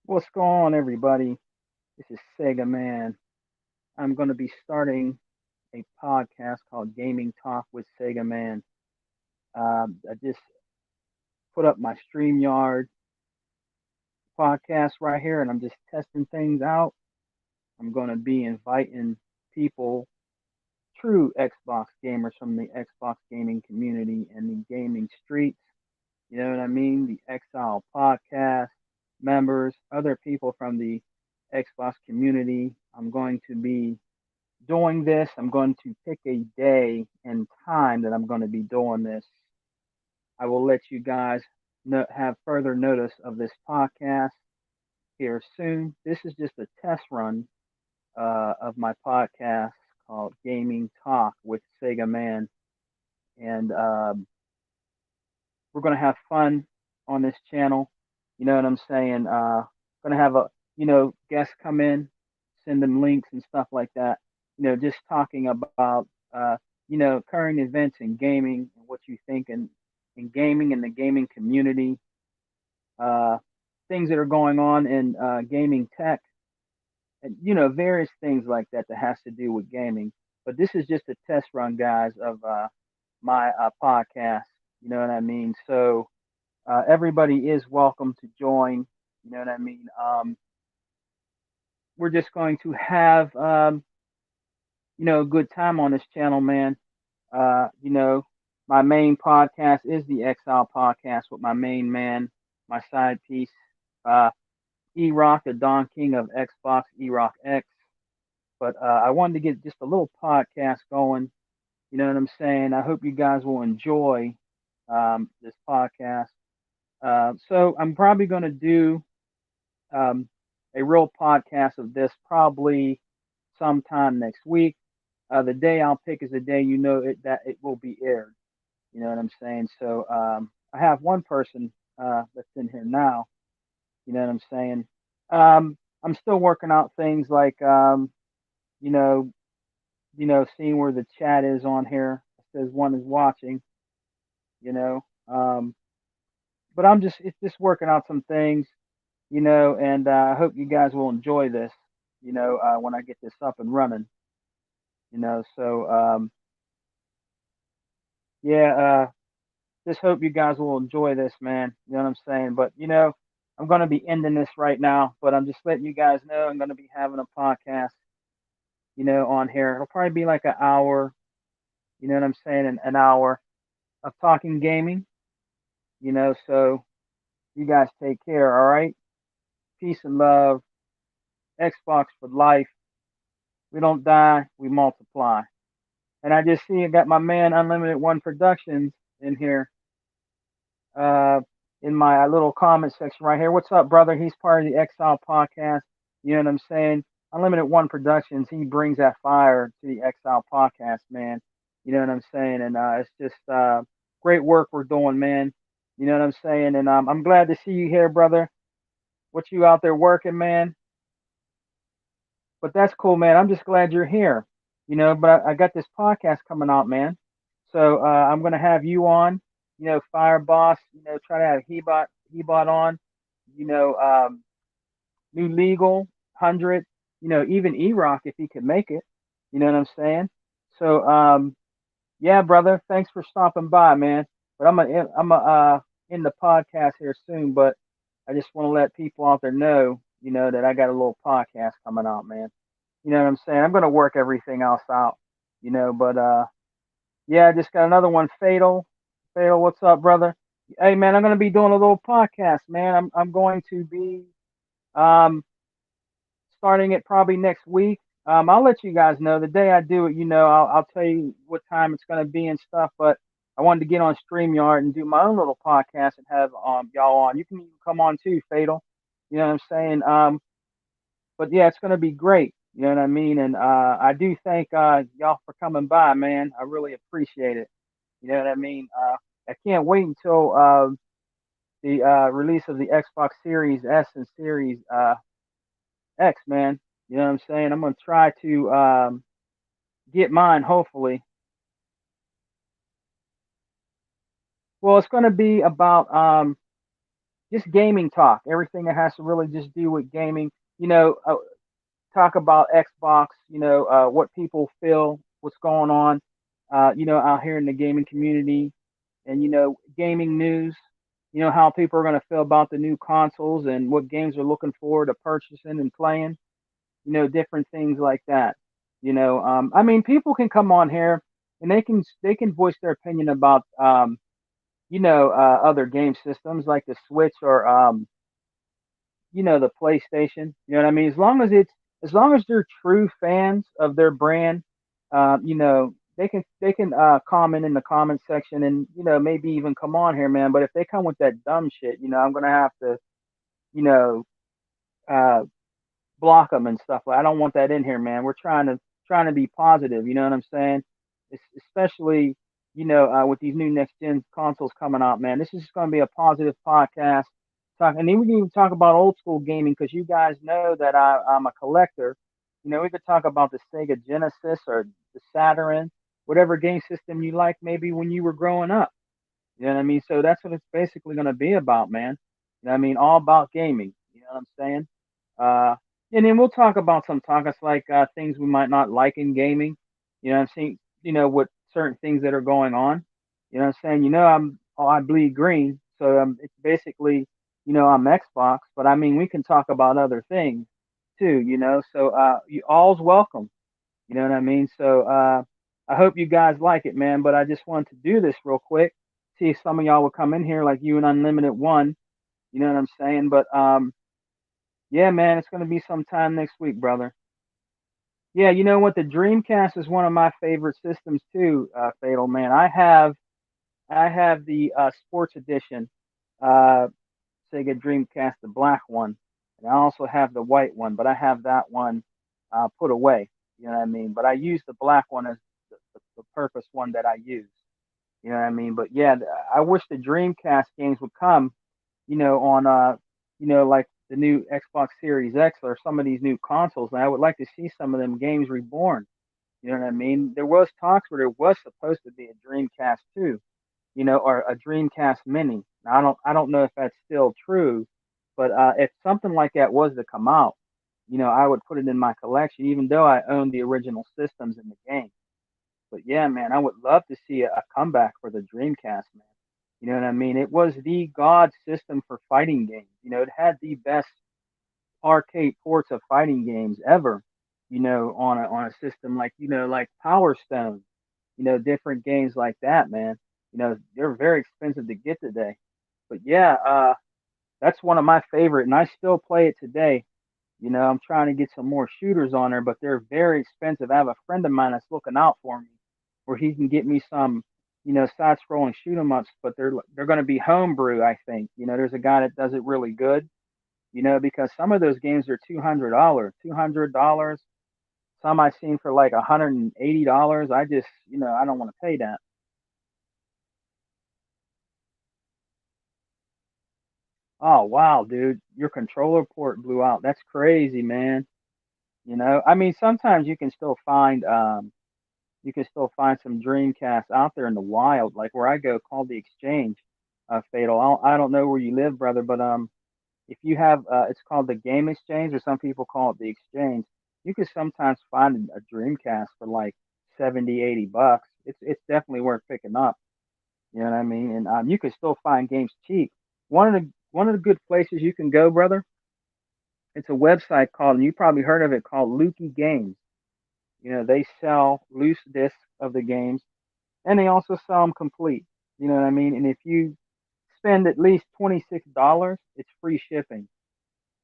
What's going on, everybody? This is segaman. I'm going to be starting a podcast called Gaming Talk with segaman. I just put up my StreamYard podcast right here, and I'm just testing things out. I'm going to be inviting people, true Xbox gamers from the Xbox gaming community and the gaming streets. You know what I mean? The Exile podcast members, other people from the Xbox community. I'm going to be doing this. I'm going to pick a day and time that I'm going to be doing this. I will let you guys have further notice of this podcast here soon. This is just a test run of my podcast called Gaming Talk with Sega Man. And we're going to have fun on this channel. You know what I'm saying? Going to have guests come in, send them links and stuff like that. Just talking about, current events in gaming and what you think in gaming and the gaming community, uh, things that are going on in gaming tech, and, various things like that that has to do with gaming. But this is just a test run, guys, of my podcast. You know what I mean? So, everybody is welcome to join. You know what I mean? We're just going to have, a good time on this channel, man. Uh, you know, my main podcast is the Exile podcast with my main man, my side piece, uh, E-Rock, the Don King of Xbox, E-Rock X. But I wanted to get just a little podcast going. You know what I'm saying? I hope you guys will enjoy this podcast. So I'm probably going to do um, a real podcast of this probably sometime next week. The day I'll pick is the day that it will be aired. You know what I'm saying? So I have one person that's in here now. You know what I'm saying? I'm still working out things like you know, seeing where the chat is on here. It says one is watching. You know, um, but it's just working out some things. And I hope you guys will enjoy this. When I get this up and running. So yeah, just hope you guys will enjoy this, man. You know what I'm saying? But I'm gonna be ending this right now, but I'm just letting you guys know I'm gonna be having a podcast, on here. It'll probably be like an hour, you know what I'm saying, an hour of talking gaming, so you guys take care, all right? Peace and love. Xbox for life. We don't die, we multiply. And I just see I got my man Unlimited One Productions in here. Uh, in my little comment section right here. What's up, brother? He's part of the Exile podcast. You know what I'm saying? Unlimited One Productions, he brings that fire to the Exile podcast, man. You know what I'm saying? And it's just great work we're doing, man. You know what I'm saying? And I'm glad to see you here, brother. What you out there working, man? But that's cool, man. I'm just glad you're here. But I got this podcast coming out, man. So I'm gonna have you on. Fire Boss. Try to have Hebot on. You know, um, New Legal 100. Even E-Rock if he could make it. You know what I'm saying? So yeah, brother. Thanks for stopping by, man. But I'm in the podcast here soon. But I just want to let people out there know, that I got a little podcast coming out, man. You know what I'm saying? I'm gonna work everything else out, but yeah, I just got another one, Fatal. Fatal, what's up, brother? Hey man, I'm gonna be doing a little podcast, man. I'm going to be um starting it probably next week. I'll let you guys know the day I do it, I'll tell you what time it's gonna be and stuff, but I wanted to get on StreamYard and do my own little podcast and have y'all on. You can even come on too, Fatal. You know what I'm saying? But yeah, it's gonna be great. You know what I mean? And I do thank y'all for coming by, man. I really appreciate it. You know what I mean? I can't wait until the release of the Xbox Series S and Series X, man. You know what I'm saying? I'm gonna try to get mine, hopefully. Well, it's gonna be about just gaming talk, everything that has to really just do with gaming. You know, talk about Xbox. What people feel, what's going on. Out here in the gaming community, and gaming news. How people are going to feel about the new consoles and what games they're looking forward to purchasing and playing. Different things like that. I mean, people can come on here and they can voice their opinion about other game systems like the Switch or the PlayStation. You know what I mean? As long as they're true fans of their brand, they can comment in the comment section and maybe even come on here, man. But if they come with that dumb shit, I'm gonna have to you know uh block them and stuff. Like I don't want that in here, man. We're trying to be positive. You know what I'm saying? Especially with these new next gen consoles coming out, man. This is just going to be a positive podcast. And then we can even talk about old school gaming because you guys know that I'm a collector. We could talk about the Sega Genesis or the Saturn, whatever game system you like, maybe when you were growing up. You know what I mean? So that's what it's basically going to be about, man. You know what I mean? All about gaming. You know what I'm saying? Uh, and then we'll talk about some topics like things we might not like in gaming. I'm saying, what certain things that are going on. I'm saying, I bleed green. So it's basically, I'm Xbox, but I mean, we can talk about other things too. So all's welcome. You know what I mean? So I hope you guys like it, man. But I just wanted to do this real quick, see if some of y'all would come in here like you and Unlimited One. You know what I'm saying? But yeah, man, it's gonna be sometime next week, brother. Yeah, you know what? The Dreamcast is one of my favorite systems too, Fatal man. I have the sports edition uh, Sega Dreamcast, the black one, and I also have the white one, but I have that one put away. You know what I mean? But I use the black one as the purpose one that I use. You know what I mean? But yeah, I wish the Dreamcast games would come. On like the new Xbox Series X or some of these new consoles. And I would like to see some of them games reborn. You know what I mean? There was talks where there was supposed to be a Dreamcast too, or a Dreamcast Mini. Now, I don't know if that's still true, but if something like that was to come out, I would put it in my collection, even though I own the original systems in the game. But yeah, man, I would love to see a comeback for the Dreamcast, man. You know what I mean? It was the god system for fighting games. It had the best arcade ports of fighting games ever. On a system like like Power Stone. Different games like that, man. They're very expensive to get today. But yeah, that's one of my favorite, and I still play it today. I'm trying to get some more shooters on there, but they're very expensive. I have a friend of mine that's looking out for me, where he can get me some, side-scrolling shoot 'em ups, but they're going to be homebrew. I think. There's a guy that does it really good. Because some of those games are $200, $200. Some I've seen for like $180. I just, I don't want to pay that. Oh wow, dude, your controller port blew out. That's crazy, man. I mean, sometimes you can still find some Dreamcasts out there in the wild, like where I go, called the Exchange. Fatal. I don't know where you live, brother, but if you have, it's called the Game Exchange, or some people call it the Exchange. You can sometimes find a Dreamcast for like 70, $80. It's definitely worth picking up. You know what I mean? And you can still find games cheap. One of the good places you can go, brother. It's a website called, and you probably heard of it, called Lukey Games. They sell loose discs of the games, and they also sell them complete. You know what I mean? And if you spend at least $26, it's free shipping.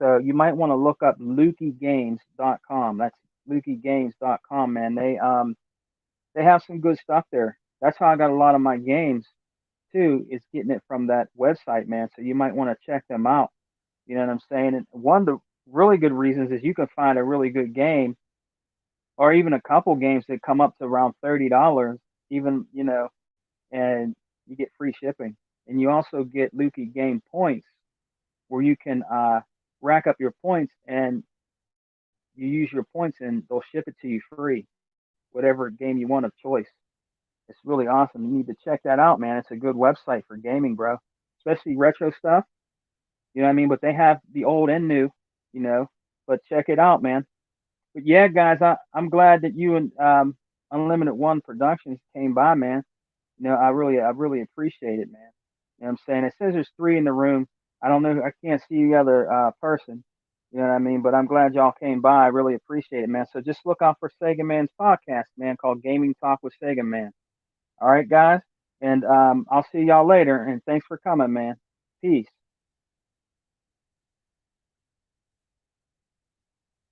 So you might want to look up lukeygames.com. That's lukeygames.com, man. They have some good stuff there. That's how I got a lot of my games too, is getting it from that website, man. So you might want to check them out. You know what I'm saying? And one of the really good reasons is you can find a really good game or even a couple games that come up to around $30, even, and you get free shipping. And you also get Lukey game points where you can rack up your points and you use your points and they'll ship it to you free, whatever game you want of choice. It's really awesome. You need to check that out, man. It's a good website for gaming, bro. Especially retro stuff. You know what I mean? But they have the old and new, you know. But check it out, man. But yeah, guys, I'm glad that you and Unlimited One Productions came by, man. You know, I really appreciate it, man. You know what I'm saying? It says there's three in the room. I don't know. I can't see the other person. You know what I mean? But I'm glad y'all came by. I really appreciate it, man. So just look out for Sega Man's podcast, man, called Gaming Talk with Sega Man. All right, guys. And I'll see y'all later. And thanks for coming, man. Peace.